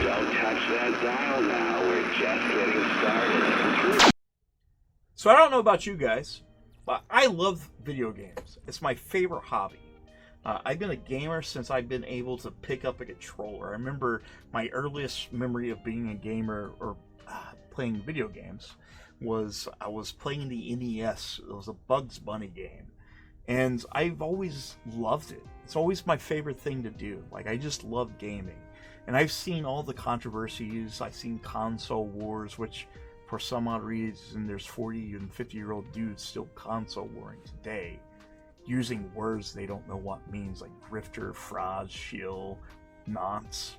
Don't touch that dial now. We're just getting started. So I don't know about you guys, but I love video games. It's my favorite hobby. I've been a gamer since I've been able to pick up a controller. I remember my earliest memory of being a gamer or playing video games was I was playing the NES. It was a Bugs Bunny game. And I've always loved it. It's always my favorite thing to do. Like, I just love gaming. And I've seen all the controversies. I've seen console wars, which for some odd reason there's 40 and 50-year-old dudes still console warring today, using words they don't know what means, like grifter, fraud, shill, nonce.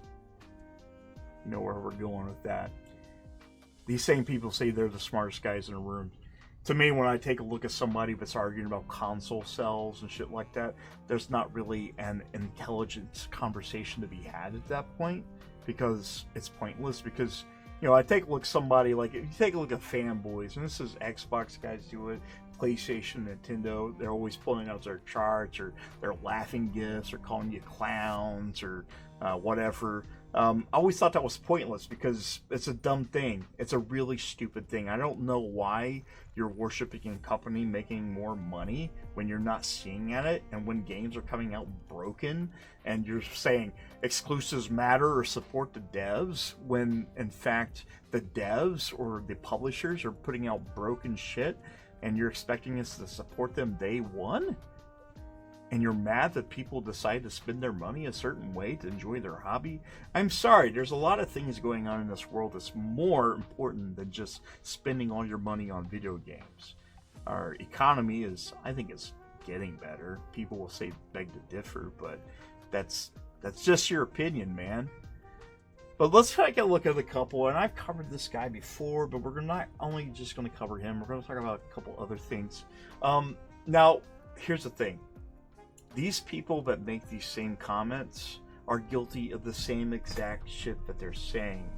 You know where we're going with that. These same people say they're the smartest guys in the room. To me, when I take a look at somebody that's arguing about console sales and shit like that, there's not really an intelligent conversation to be had at that point, because it's pointless. Because, you know, I take a look at somebody like, if you take a look at Fanboys, and this is Xbox guys do it, PlayStation, Nintendo, they're always pulling out their charts or their laughing gifts or calling you clowns or whatever. I always thought that was pointless because it's a dumb thing. It's a really stupid thing. I don't know why you're worshiping a company making more money when you're not seeing at it, and when games are coming out broken and you're saying exclusives matter or support the devs, when in fact the devs or the publishers are putting out broken shit and you're expecting us to support them day one? And you're mad that people decide to spend their money a certain way to enjoy their hobby? I'm sorry, there's a lot of things going on in this world that's more important than just spending all your money on video games. Our economy is, I think, is getting better. People will say beg to differ, but that's just your opinion, man. But let's take a look at the couple, and I've covered this guy before, but we're not only just going to cover him, we're going to talk about a couple other things. Now, here's the thing. These people that make these same comments are guilty of the same exact shit that they're saying,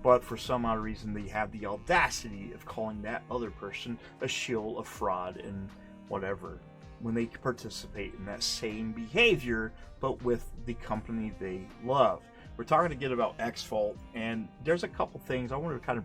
but for some odd reason they have the audacity of calling that other person a shill, a fraud, and whatever, when they participate in that same behavior, but with the company they love. We're talking again about Xvault, and there's a couple things I want to kind of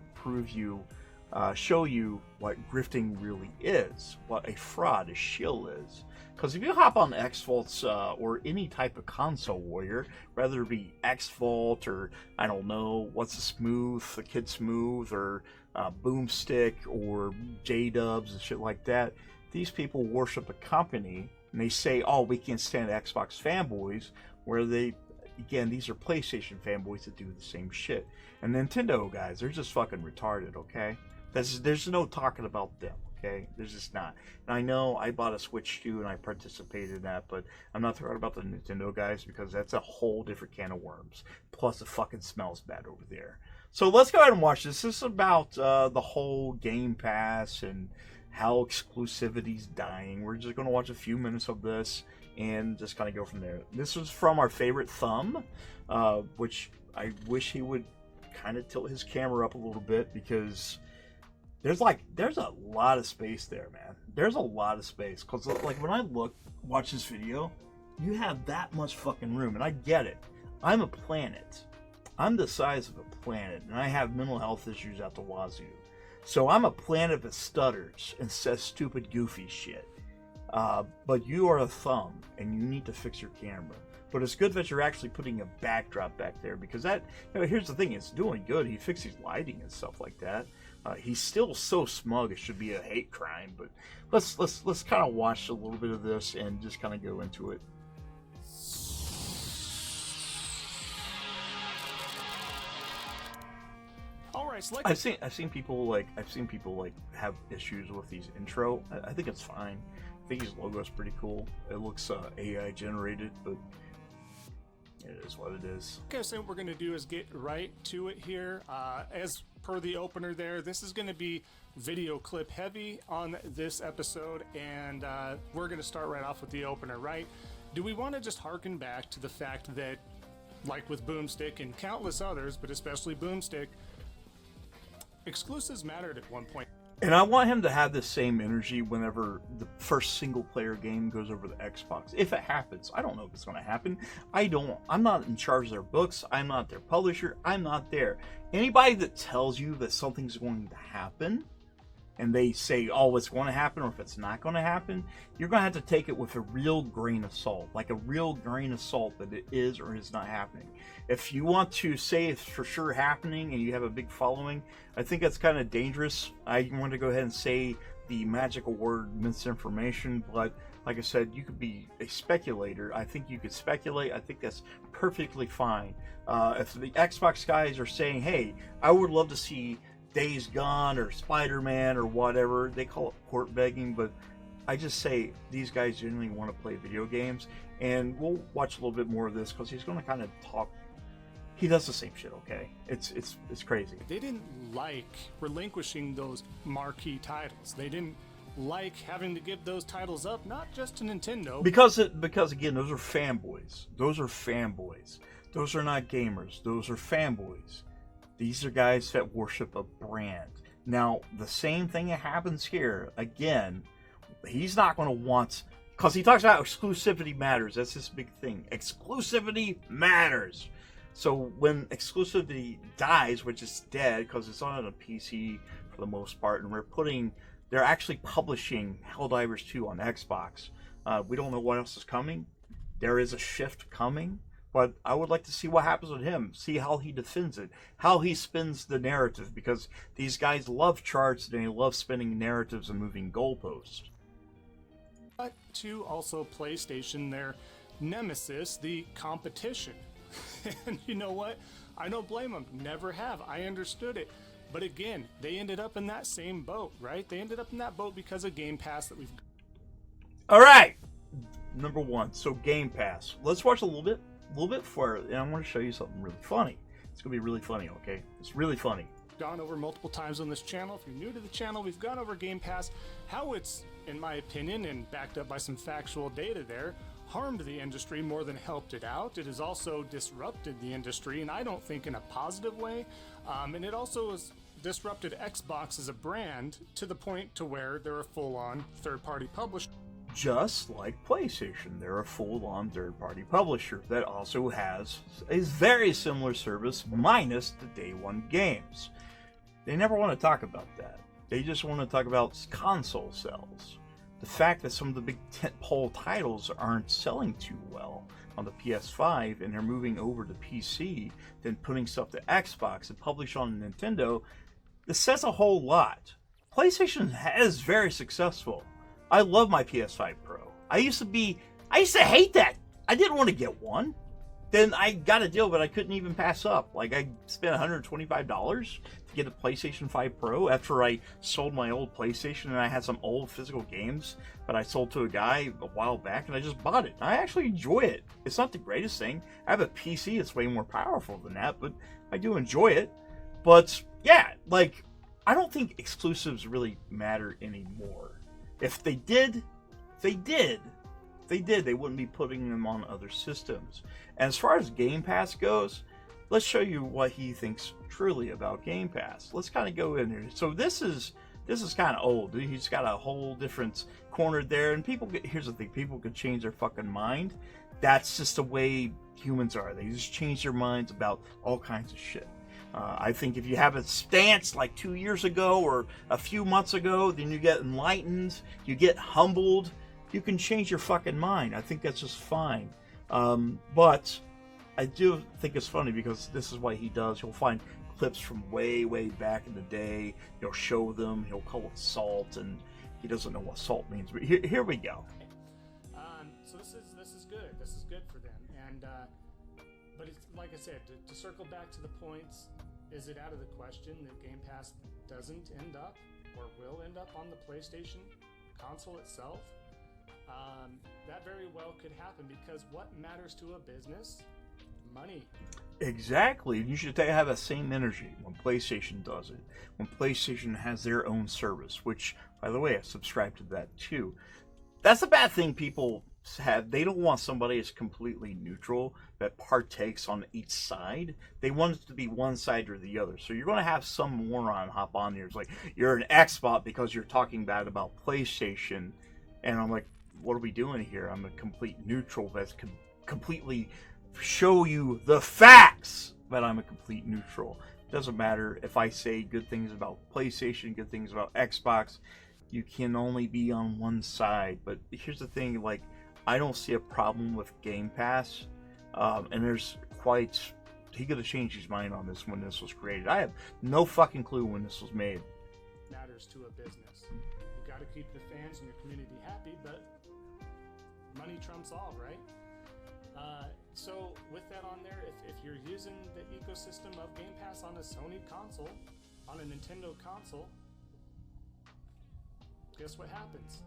show you what grifting really is, what a fraud, a shill is. Because if you hop on Xvault's or any type of console warrior, whether it be Xvault or, I don't know, what's the Kid Smooth, or Boomstick, or J-Dubs and shit like that, these people worship a company, and they say, oh, we can't stand Xbox fanboys, where they, again, these are PlayStation fanboys that do the same shit. And Nintendo guys, they're just fucking retarded, okay? There's no talking about them. Okay, there's just not. And I know I bought a Switch too, and I participated in that, but I'm not talking about the Nintendo guys, because that's a whole different can of worms. Plus, it fucking smells bad over there. So let's go ahead and watch this. This is about the whole GamePass and how exclusivity's dying. We're just going to watch a few minutes of this and just kind of go from there. This was from our favorite Thumb, which I wish he would kind of tilt his camera up a little bit, because there's a lot of space there, man. There's a lot of space. Because, like, when I watch this video, you have that much fucking room. And I get it. I'm a planet. I'm the size of a planet. And I have mental health issues out the wazoo. So I'm a planet that stutters and says stupid, goofy shit. But you are a Thumb, and you need to fix your camera. But it's good that you're actually putting a backdrop back there, because that, you know, here's the thing, it's doing good. He fixed his lighting and stuff like that. He's still so smug, it should be a hate crime. But let's kind of watch a little bit of this and just kind of go into it. All right, I've seen people have issues with these intro. I think it's fine. I think his logo is pretty cool. It looks AI generated, but it is what it is. Okay, so what we're going to do is get right to it here. As per the opener there, this is going to be video clip heavy on this episode, and we're going to start right off with the opener, right? Do we want to just harken back to the fact that, like with Boomstick and countless others, but especially Boomstick, exclusives mattered at one point? And I want him to have the same energy whenever the first single-player game goes over the Xbox. If it happens. I don't know if it's going to happen. I'm not in charge of their books. I'm not their publisher. I'm not there. Anybody that tells you that something's going to happen, and they say, oh, it's going to happen, or if it's not going to happen, you're going to have to take it with a real grain of salt. Like a real grain of salt that it is or is not happening. If you want to say it's for sure happening and you have a big following, I think that's kind of dangerous. I want to go ahead and say the magical word misinformation, but like I said, you could be a speculator. I think you could speculate. I think that's perfectly fine. If the Xbox guys are saying, hey, I would love to see Days Gone or Spider-Man or whatever, they call it port begging, but I just say these guys genuinely want to play video games, and we'll watch a little bit more of this because he's going to kind of talk. He does the same shit, okay? It's crazy. They didn't like relinquishing those marquee titles. They didn't like having to give those titles up, not just to Nintendo. Because again, those are fanboys. Those are fanboys. Those are not gamers. Those are fanboys. These are guys that worship a brand. Now, the same thing that happens here. Again, he's not going to want... Because he talks about exclusivity matters. That's his big thing. Exclusivity matters. So when exclusivity dies, which is dead, because it's on a PC for the most part, and they're actually publishing Helldivers 2 on Xbox. We don't know what else is coming. There is a shift coming. But I would like to see what happens with him, see how he defends it, how he spins the narrative, because these guys love charts and they love spinning narratives and moving goalposts. But to also PlayStation, their nemesis, the competition. And you know what? I don't blame them. Never have. I understood it. But again, they ended up in that same boat, right? They ended up in that boat because of Game Pass that we've... All right. Number one. So Game Pass. Let's watch a little bit for it, and I want to show you something really funny. It's going to be really funny, okay? It's really funny. Gone over multiple times on this channel. If you're new to the channel, we've gone over Game Pass, how it's, in my opinion, and backed up by some factual data there, harmed the industry more than helped it out. It has also disrupted the industry, and I don't think in a positive way. And it also has disrupted Xbox as a brand to the point to where they're a full-on third-party publisher. Just like PlayStation, they're a full-on third-party publisher that also has a very similar service minus the day one games. They never want to talk about that. They just want to talk about console sales. The fact that some of the big tentpole titles aren't selling too well on the PS5 and they're moving over to PC, then putting stuff to Xbox and publish on Nintendo, this says a whole lot. PlayStation is very successful. I love my PS5 Pro. I used to hate that. I didn't want to get one. Then I got a deal, but I couldn't even pass up. Like, I spent $125 to get a PlayStation 5 Pro after I sold my old PlayStation, and I had some old physical games that I sold to a guy a while back, and I just bought it. I actually enjoy it. It's not the greatest thing. I have a PC that's way more powerful than that, but I do enjoy it. But, yeah, like, I don't think exclusives really matter anymore. If they did, they wouldn't be putting them on other systems. And as far as Game Pass goes, let's show you what he thinks truly about Game Pass. Let's kind of go in here. So this is kind of old. He's got a whole different corner there. And here's the thing, people could change their fucking mind. That's just the way humans are. They just change their minds about all kinds of shit. I think if you have a stance like 2 years ago or a few months ago, then you get enlightened, you get humbled, you can change your fucking mind. I think that's just fine. But I do think it's funny because this is what he does. He'll find clips from way, way back in the day. He'll show them. He'll call it salt, and he doesn't know what salt means. But here we go. So this is good. This is good for them. And but it's like I said, to circle back to the points. Is it out of the question that Game Pass doesn't end up or will end up on the PlayStation console itself? That very well could happen because what matters to a business? Money. Exactly. You should have that same energy when PlayStation does it. When PlayStation has their own service, which, by the way, I subscribe to that too. That's a bad thing people they don't want somebody that's completely neutral that partakes on each side. They want it to be one side or the other. So you're going to have some moron hop on here. It's like, you're an Xvault because you're talking bad about PlayStation. And I'm like, what are we doing here? I'm a complete neutral that's completely show you the facts that I'm a complete neutral. It doesn't matter if I say good things about PlayStation, good things about Xbox. You can only be on one side. But here's the thing, like, I don't see a problem with Game Pass, and he could have changed his mind on this when this was created. I have no fucking clue when this was made. Matters to a business. You got to keep the fans and your community happy, but money trumps all, right? So with that on there, if you're using the ecosystem of Game Pass on a Sony console, on a Nintendo console, guess what happens?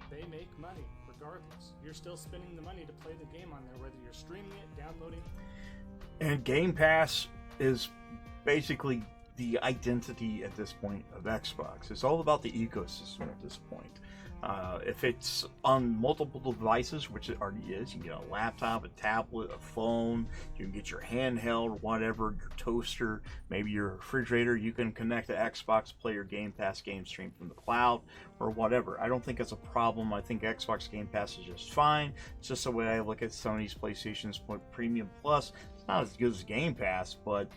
They make money regardless. You're still spending the money to play the game on there, whether you're streaming it, downloading. And Game Pass is basically the identity at this point of Xbox. It's all about the ecosystem at this point. If it's on multiple devices, which it already is, you can get a laptop, a tablet, a phone, you can get your handheld, whatever, your toaster, maybe your refrigerator, you can connect to Xbox, play your Game Pass game stream from the cloud, or whatever. I don't think it's a problem. I think Xbox Game Pass is just fine. It's just the way I look at Sony's PlayStation's Premium Plus. It's not as good as Game Pass, but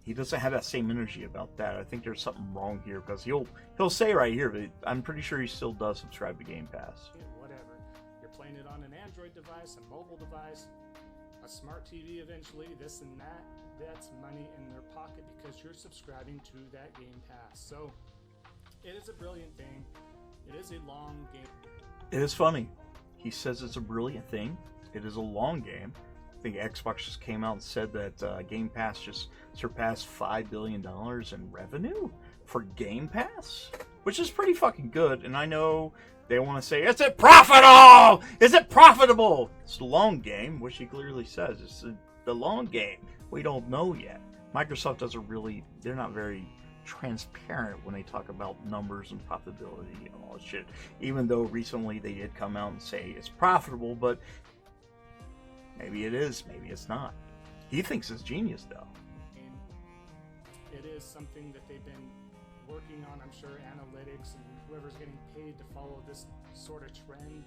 he doesn't have that same energy about that. I think there's something wrong here, because he'll say right here, but I'm pretty sure he still does subscribe to Game Pass. Whatever. You're playing it on an Android device, a mobile device, a smart TV eventually, this and that. That's money in their pocket because you're subscribing to that Game Pass. So it is a brilliant thing. It is a long game. It is funny. He says it's a brilliant thing. It is a long game. I think Xbox just came out and said that Game Pass just surpassed $5 billion in revenue for Game Pass, which is pretty fucking good. And I know they want to say, is it profitable? Is it profitable? It's the long game, which he clearly says. It's the long game. We don't know yet. Microsoft doesn't really, they're not very transparent when they talk about numbers and profitability and all that shit. Even though recently they did come out and say it's profitable, but maybe it is, maybe it's not. He thinks it's genius, though. It is something that they've been working on, I'm sure, analytics and whoever's getting paid to follow this sort of trend.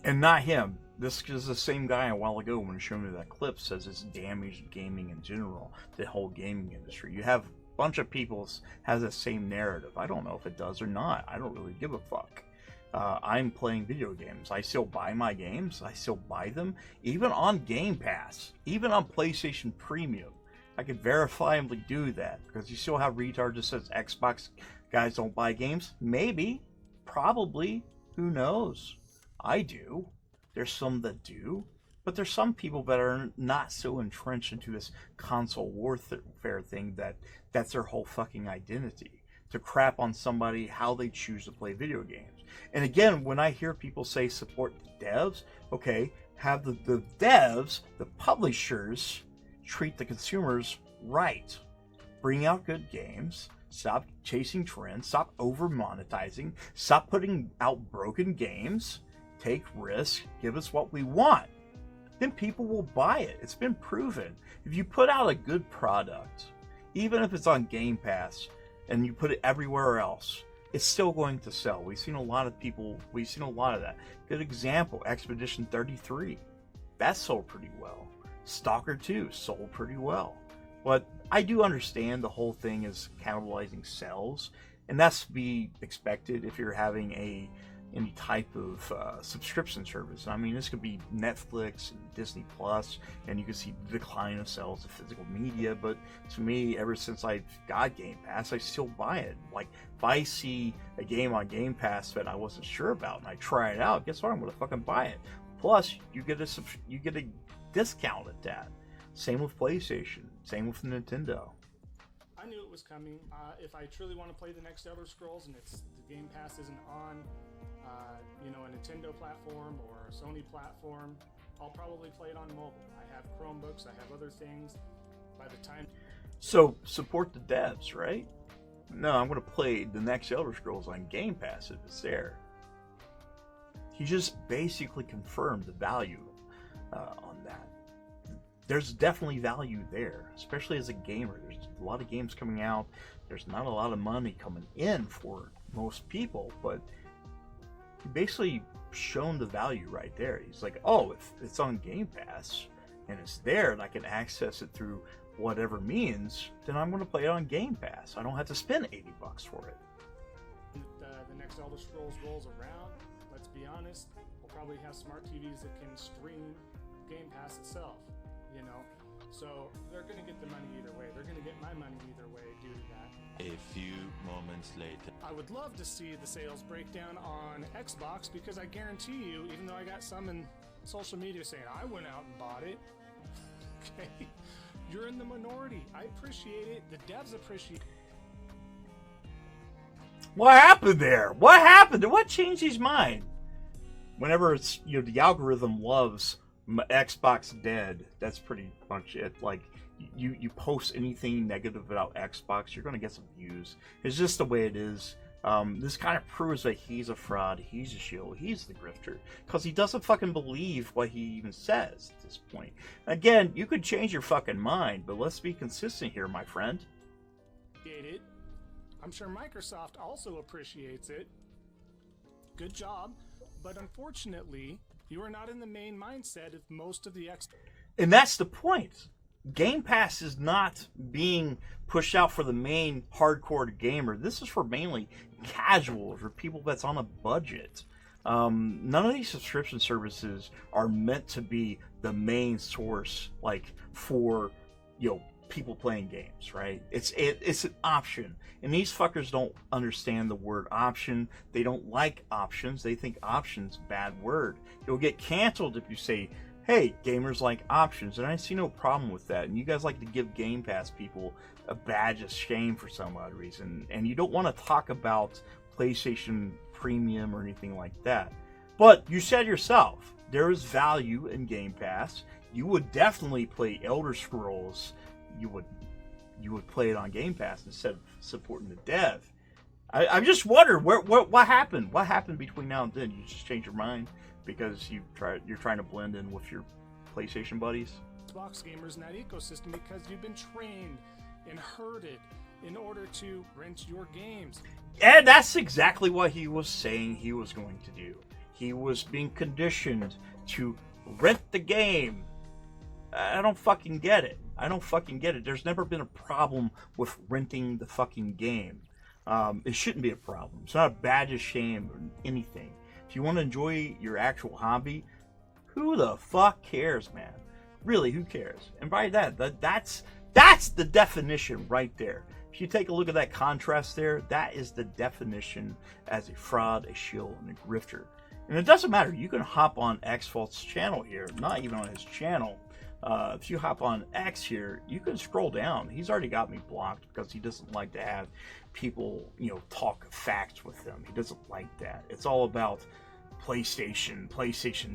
And not him. This is the same guy a while ago when he showed me that clip says it's damaged gaming in general, the whole gaming industry. You have a bunch of people has the same narrative. I don't know if it does or not. I don't really give a fuck. I'm playing video games. I still buy my games. I still buy them. Even on Game Pass. Even on PlayStation Premium. I could verifiably do that. Because you still have retards that says Xbox guys don't buy games. Maybe. Probably. Who knows? I do. There's some that do. But there's some people that are not so entrenched into this console warfare thing that that's their whole fucking identity. To crap on somebody how they choose to play video games. And again, when I hear people say support the devs, okay, have the devs, the publishers, treat the consumers right. Bring out good games. Stop chasing trends. Stop over monetizing. Stop putting out broken games. Take risks. Give us what we want. Then people will buy it. It's been proven. If you put out a good product, even if it's on Game Pass, and you put it everywhere else, it's still going to sell. We've seen a lot of that. Good example, Expedition 33. That sold pretty well. Stalker 2 sold pretty well. But I do understand the whole thing is cannibalizing sales, and that's to be expected if you're having any type of subscription service. I mean, this could be Netflix and Disney Plus, and you can see the decline of sales of physical media. But to me, ever since I got Game Pass, I still buy it. Like, if I see a game on Game Pass that I wasn't sure about and I try it out, guess what? I'm gonna fucking buy it. Plus, you get a discount at that. Same with PlayStation. Same with Nintendo. I knew it was coming. If I truly want to play the next Elder Scrolls and the Game Pass isn't on, a Nintendo platform or a Sony platform, I'll probably play it on mobile. I have Chromebooks. I have other things. By the time. So support the devs, right? No, I'm going to play the next Elder Scrolls on Game Pass if it's there. he just basically confirmed the value on that. There's definitely value there, especially as a gamer. There's a lot of games coming out. There's not a lot of money coming in for most people, but he basically shown the value right there. He's like, oh, if it's on Game Pass and it's there and I can access it through whatever means, then I'm going to play it on Game Pass. I don't have to spend $80 for it. The next Elder Scrolls rolls around, let's be honest, we'll probably have smart TVs that can stream Game Pass itself, you know? So they're going to get the money either way. They're going to get my money either way due to that. A few moments later. I would love to see the sales breakdown on Xbox, because I guarantee you, even though I got some in social media saying I went out and bought it, okay, you're in the minority. I appreciate it. The devs appreciate it. What happened there? What happened? What changed his mind? Whenever it's, you know, the algorithm loves Xbox dead, that's pretty much it. Like, you post anything negative about Xbox, you're going to get some views. It's just the way it is. This kind of proves that he's a fraud, he's a shill, he's the grifter, because he doesn't fucking believe what he even says at this point. Again, you could change your fucking mind, but let's be consistent here, my friend. It. I'm sure Microsoft also appreciates it. Good job. But unfortunately, you are not in the main mindset of most of the And that's the point. Game Pass is not being pushed out for the main hardcore gamer. This is for mainly casuals or people that's on a budget. None of these subscription services are meant to be the main source, like, for, you know, people playing games, right? It's an option, and these fuckers don't understand the word option. They don't like options. They think options a bad word. You'll get canceled if you say, hey, gamers like options, and I see no problem with that. And you guys like to give Game Pass people a badge of shame for some odd reason, and you don't want to talk about PlayStation Premium or anything like that. But you said yourself, there is value in Game Pass. You would definitely play Elder Scrolls. You would play it on Game Pass instead of supporting the dev. I just wondered what happened. What happened between now and then? You just changed your mind because you're trying to blend in with your PlayStation buddies? Xbox gamers in that ecosystem, because you've been trained and herded in order to rent your games. And that's exactly what he was saying he was going to do. He was being conditioned to rent the game. I don't fucking get it. There's never been a problem with renting the fucking game. It shouldn't be a problem. It's not a badge of shame or anything. If you want to enjoy your actual hobby, who the fuck cares, man? Really, who cares? And by that's the definition right there. If you take a look at that contrast there, that is the definition as a fraud, a shill, and a grifter. And it doesn't matter. You can hop on Xvault's channel here, not even on his channel. If you hop on X here, you can scroll down. He's already got me blocked because he doesn't like to have people, you know, talk facts with him. He doesn't like that. It's all about PlayStation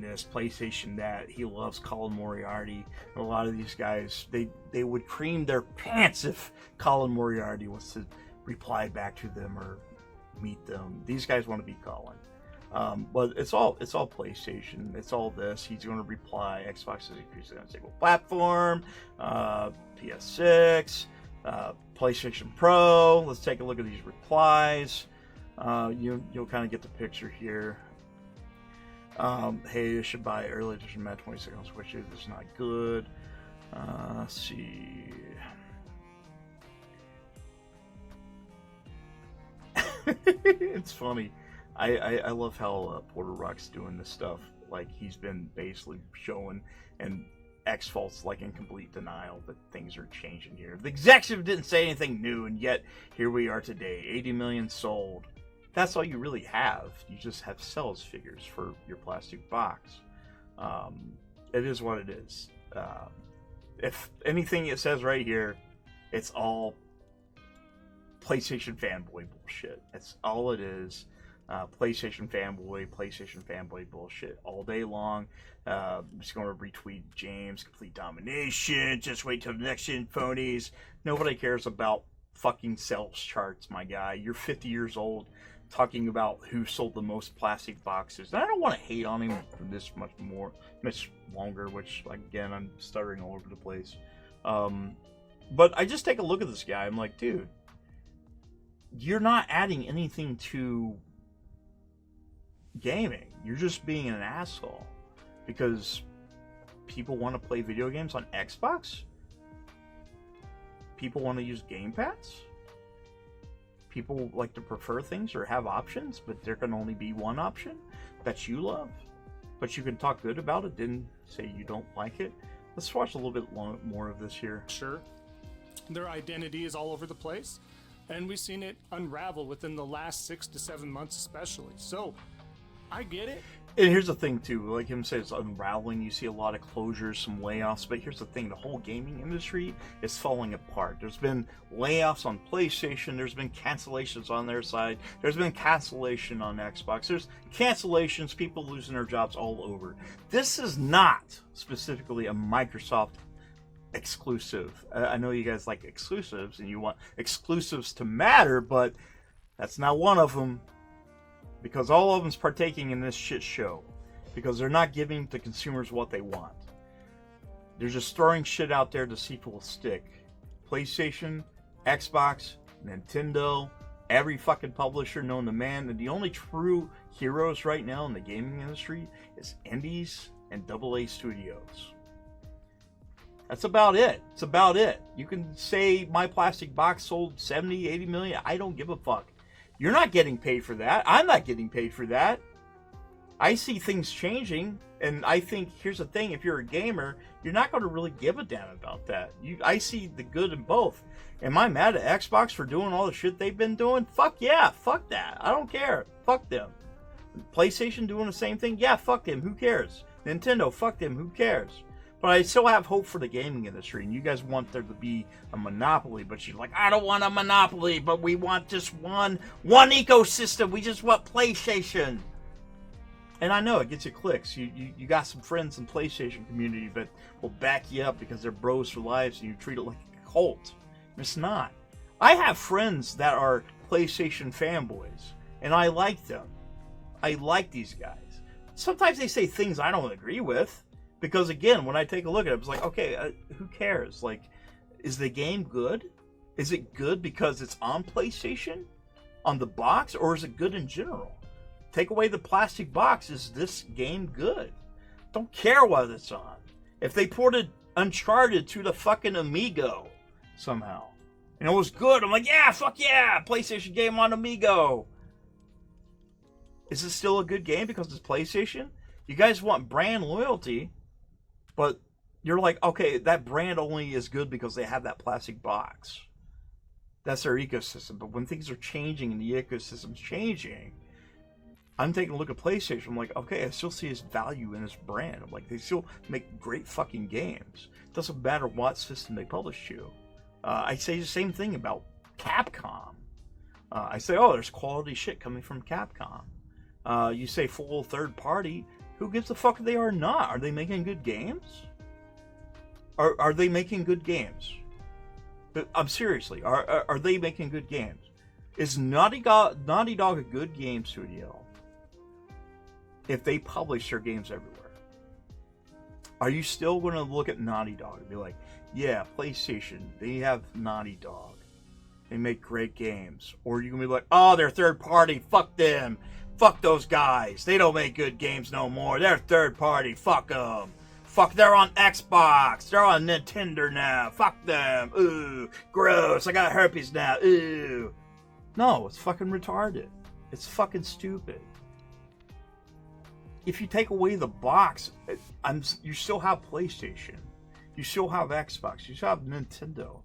this, PlayStation that. He loves Colin Moriarty. A lot of these guys, they would cream their pants if Colin Moriarty was to reply back to them or meet them. These guys want to be Colin. But it's all PlayStation. It's all this. He's going to reply. Xbox is increasing on a single platform. PS6, PlayStation Pro. Let's take a look at these replies. You'll kind of get the picture here. Hey, you should buy early edition Mad 26 on Switch. This is not good. Let's see. It's funny. I love how Porter Rock's doing this stuff. Like, he's been basically showing, and Xvault's like in complete denial that things are changing here. The executive didn't say anything new, and yet here we are today. 80 million sold. That's all you really have. You just have sales figures for your plastic box. It is what it is. If anything it says right here, it's all PlayStation fanboy bullshit. That's all it is. PlayStation fanboy bullshit all day long. I'm just going to retweet James, complete domination, just wait till the next gen phonies. Nobody cares about fucking sales charts, my guy. You're 50 years old. talking about who sold the most plastic boxes. And I don't want to hate on him for this much longer, which, again, I'm stuttering all over the place. But I just take a look at this guy. I'm like, dude, you're not adding anything to gaming. You're just being an asshole because people want to play video games on Xbox. People want to use GamePass. People like to prefer things or have options, but there can only be one option that you love. But you can talk good about it, then say you don't like it. Let's watch a little bit more of this here. Sure. Their identity is all over the place, and we've seen it unravel within the last 6 to 7 months especially. So, I get it. And here's the thing, too. Like him says, it's unraveling. You see a lot of closures, some layoffs. But here's the thing. The whole gaming industry is falling apart. There's been layoffs on PlayStation. There's been cancellations on their side. There's been cancellation on Xbox. There's cancellations, people losing their jobs all over. This is not specifically a Microsoft exclusive. I know you guys like exclusives, and you want exclusives to matter, but that's not one of them. Because all of them's partaking in this shit show. Because they're not giving the consumers what they want. They're just throwing shit out there to see if it will stick. PlayStation, Xbox, Nintendo, every fucking publisher known to man. And the only true heroes right now in the gaming industry is indies and AA studios. That's about it. It's about it. You can say My Plastic Box sold 70, 80 million. I don't give a fuck. You're not getting paid for that. I'm not getting paid for that. I see things changing, and I think, here's the thing, if you're a gamer, you're not going to really give a damn about that. I see the good in both. Am I mad at Xbox for doing all the shit they've been doing? Fuck yeah, fuck that. I don't care. Fuck them. PlayStation doing the same thing? Yeah, fuck them. Who cares? Nintendo, fuck them. Who cares? But I still have hope for the gaming industry, and you guys want there to be a monopoly, but you're like, I don't want a monopoly, but we want just one ecosystem. We just want PlayStation. And I know it gets you clicks. You got some friends in PlayStation community that will back you up because they're bros for lives, and you treat it like a cult. It's not. I have friends that are PlayStation fanboys, and I like them. I like these guys. Sometimes they say things I don't agree with. Because, again, when I take a look at it, it's like, okay, who cares? Like, is the game good? Is it good because it's on PlayStation? On the box? Or is it good in general? Take away the plastic box. Is this game good? Don't care what it's on. If they ported Uncharted to the fucking Amigo somehow, and it was good, I'm like, yeah, fuck yeah, PlayStation game on Amigo. Is it still a good game because it's PlayStation? You guys want brand loyalty. But you're like, okay, that brand only is good because they have that plastic box. That's their ecosystem. But when things are changing and the ecosystem's changing, I'm taking a look at PlayStation. I'm like, okay, I still see his value in his brand. I'm like, they still make great fucking games. Doesn't matter what system they publish to. I say the same thing about Capcom. I say, oh, there's quality shit coming from Capcom. You say full third party. Who gives a fuck if they are not? Are they making good games? Are they making good games? I'm seriously. Are they making good games? Is Naughty Dog a good game studio if they publish their games everywhere? Are you still going to look at Naughty Dog and be like, yeah, PlayStation, they have Naughty Dog. They make great games. Or are you going to be like, oh, they're third party, fuck them. Fuck those guys. They don't make good games no more. They're third party. Fuck them. Fuck, they're on Xbox. They're on Nintendo now. Fuck them. Ooh, gross. I got herpes now. Ooh. No, it's fucking retarded. It's fucking stupid. If you take away the box, you still have PlayStation. You still have Xbox. You still have Nintendo.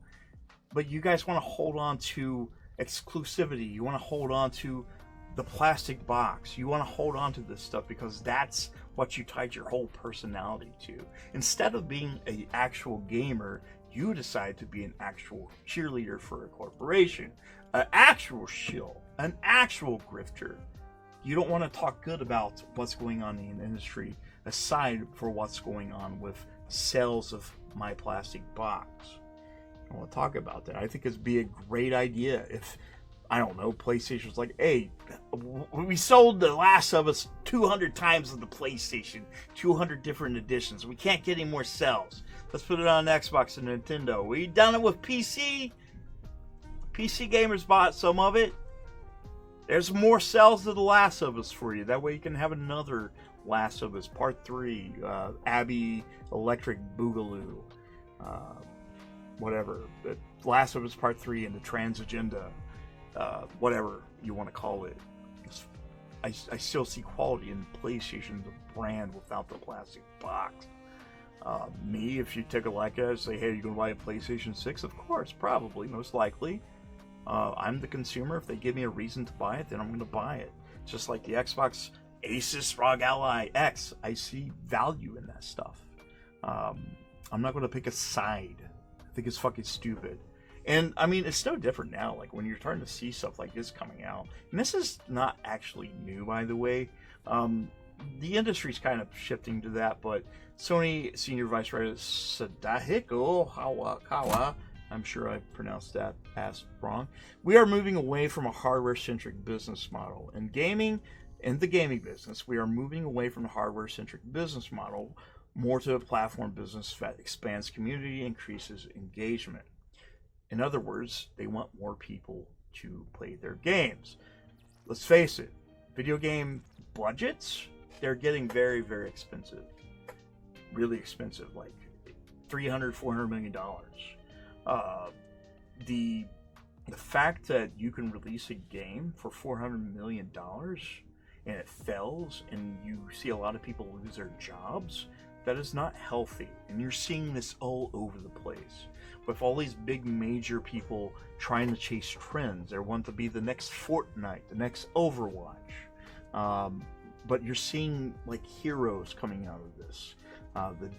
But you guys want to hold on to exclusivity. You want to hold on to the plastic box. You want to hold on to this stuff because that's what you tied your whole personality to. Instead of being an actual gamer, you decide to be an actual cheerleader for a corporation, an actual shill, an actual grifter. You don't want to talk good about what's going on in the industry aside for what's going on with sales of My Plastic Box. I want to talk about that. I think it'd be a great idea if, I don't know, PlayStation's like, hey, We sold The Last of Us 200 times on the PlayStation, 200 different editions. We can't get any more sales. Let's put it on Xbox and Nintendo. We done it with PC. PC gamers bought some of it. There's more sales of The Last of Us for you. That way you can have another Last of Us Part 3, Abby Electric Boogaloo, whatever. The Last of Us Part 3 and the Trans Agenda, whatever you want to call it. I still see quality in PlayStation, the brand, without the plastic box. Me, if you take a like at it, say, hey, you going to buy a PlayStation 6? Of course, probably, most likely. I'm the consumer. If they give me a reason to buy it, then I'm going to buy it. Just like the Xbox Asus ROG Ally X, I see value in that stuff. I'm not going to pick a side. I think it's fucking stupid. And, I mean, it's no different now. Like, when you're starting to see stuff like this coming out. And this is not actually new, by the way. The industry's kind of shifting to that, but Sony Senior Vice President Sadahiko Kawa, I'm sure I pronounced that past wrong. We are moving away from a hardware-centric business model. In the gaming business, we are moving away from a hardware-centric business model more to a platform business that expands community, increases engagement. In other words, they want more people to play their games. Let's face it, video game budgets, they're getting very, very expensive. Really expensive, like $300, $400 million. The fact that you can release a game for $400 million and it fails and you see a lot of people lose their jobs, that is not healthy. And you're seeing this all over the place. With all these big major people trying to chase trends. They want to be the next Fortnite, the next Overwatch. But you're seeing like heroes coming out of this.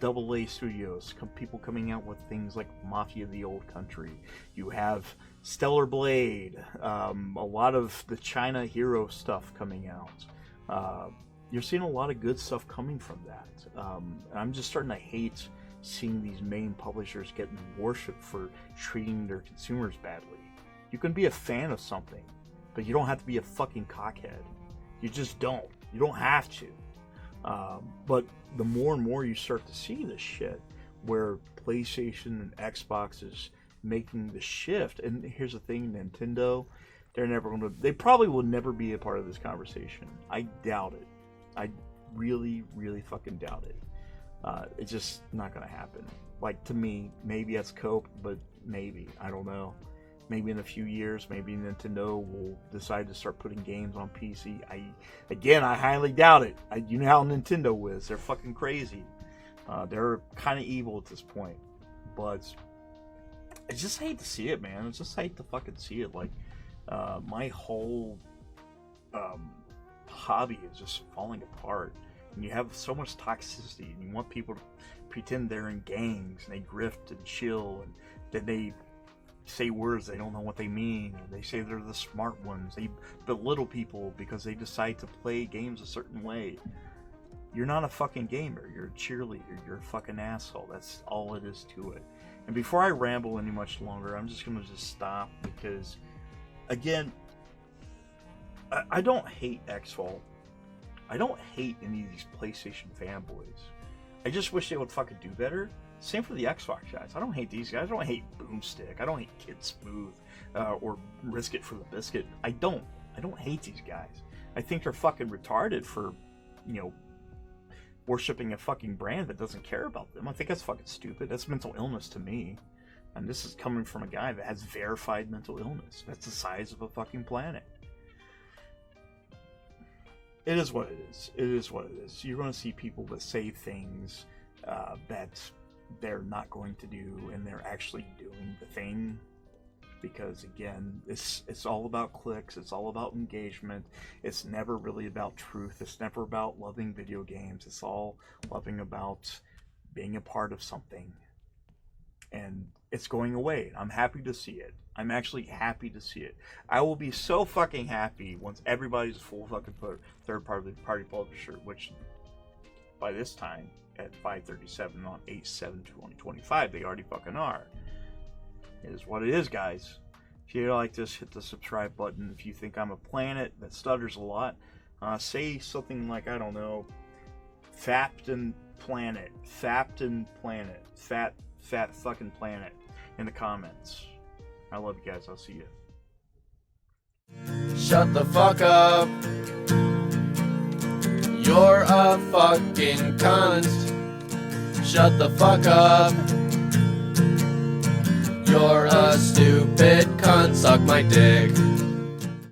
The AA studios, people coming out with things like Mafia of the Old Country. You have Stellar Blade, a lot of the China hero stuff coming out. You're seeing a lot of good stuff coming from that. And I'm just starting to hate seeing these main publishers getting worshipped for treating their consumers badly. You can be a fan of something, but you don't have to be a fucking cockhead. You just don't. You don't have to. But the more and more you start to see this shit, where PlayStation and Xbox is making the shift, and here's the thing, Nintendo, they probably will never be a part of this conversation. I doubt it. I really, really fucking doubt it. It's just not going to happen. Like, to me, maybe that's cope, but maybe. I don't know. Maybe in a few years, maybe Nintendo will decide to start putting games on PC. I highly doubt it. You know how Nintendo is. They're fucking crazy. They're kind of evil at this point. But I just hate to see it, man. I just hate to fucking see it. Like, my whole hobby is just falling apart. And you have so much toxicity, and you want people to pretend they're in gangs, and they grift and chill, and then they say words they don't know what they mean, and they say they're the smart ones. They belittle people because they decide to play games a certain way. You're not a fucking gamer. You're a cheerleader. You're a fucking asshole. That's all it is to it. And before I ramble any much longer, I'm just going to just stop because, again, I don't hate Xvault. I don't hate any of these PlayStation fanboys. I just wish they would fucking do better. Same for the Xbox guys. I don't hate these guys. I don't hate Boomstick. I don't hate Kid Smooth or Risk It for the Biscuit. I don't hate these guys. I think they're fucking retarded for, worshipping a fucking brand that doesn't care about them. I think that's fucking stupid. That's mental illness to me. And this is coming from a guy that has verified mental illness. That's the size of a fucking planet. It is what it is. It is what it is. You're going to see people that say things that they're not going to do, and they're actually doing the thing. Because again, it's all about clicks. It's all about engagement. It's never really about truth. It's never about loving video games. It's all loving about being a part of something. And it's going away. I'm happy to see it. I'm actually happy to see it. I will be so fucking happy once everybody's a full fucking third-party publisher, which by this time, at 5:37 on 8/7/2025, they already fucking are. It is what it is, guys. If you like this, hit the subscribe button. If you think I'm a planet that stutters a lot, say something like, I don't know, Fapton Planet, Fapton Planet, fat fucking planet in the comments. I love you guys. I'll see you. Shut the fuck up. You're a fucking cunt. Shut the fuck up. You're a stupid cunt. Suck my dick.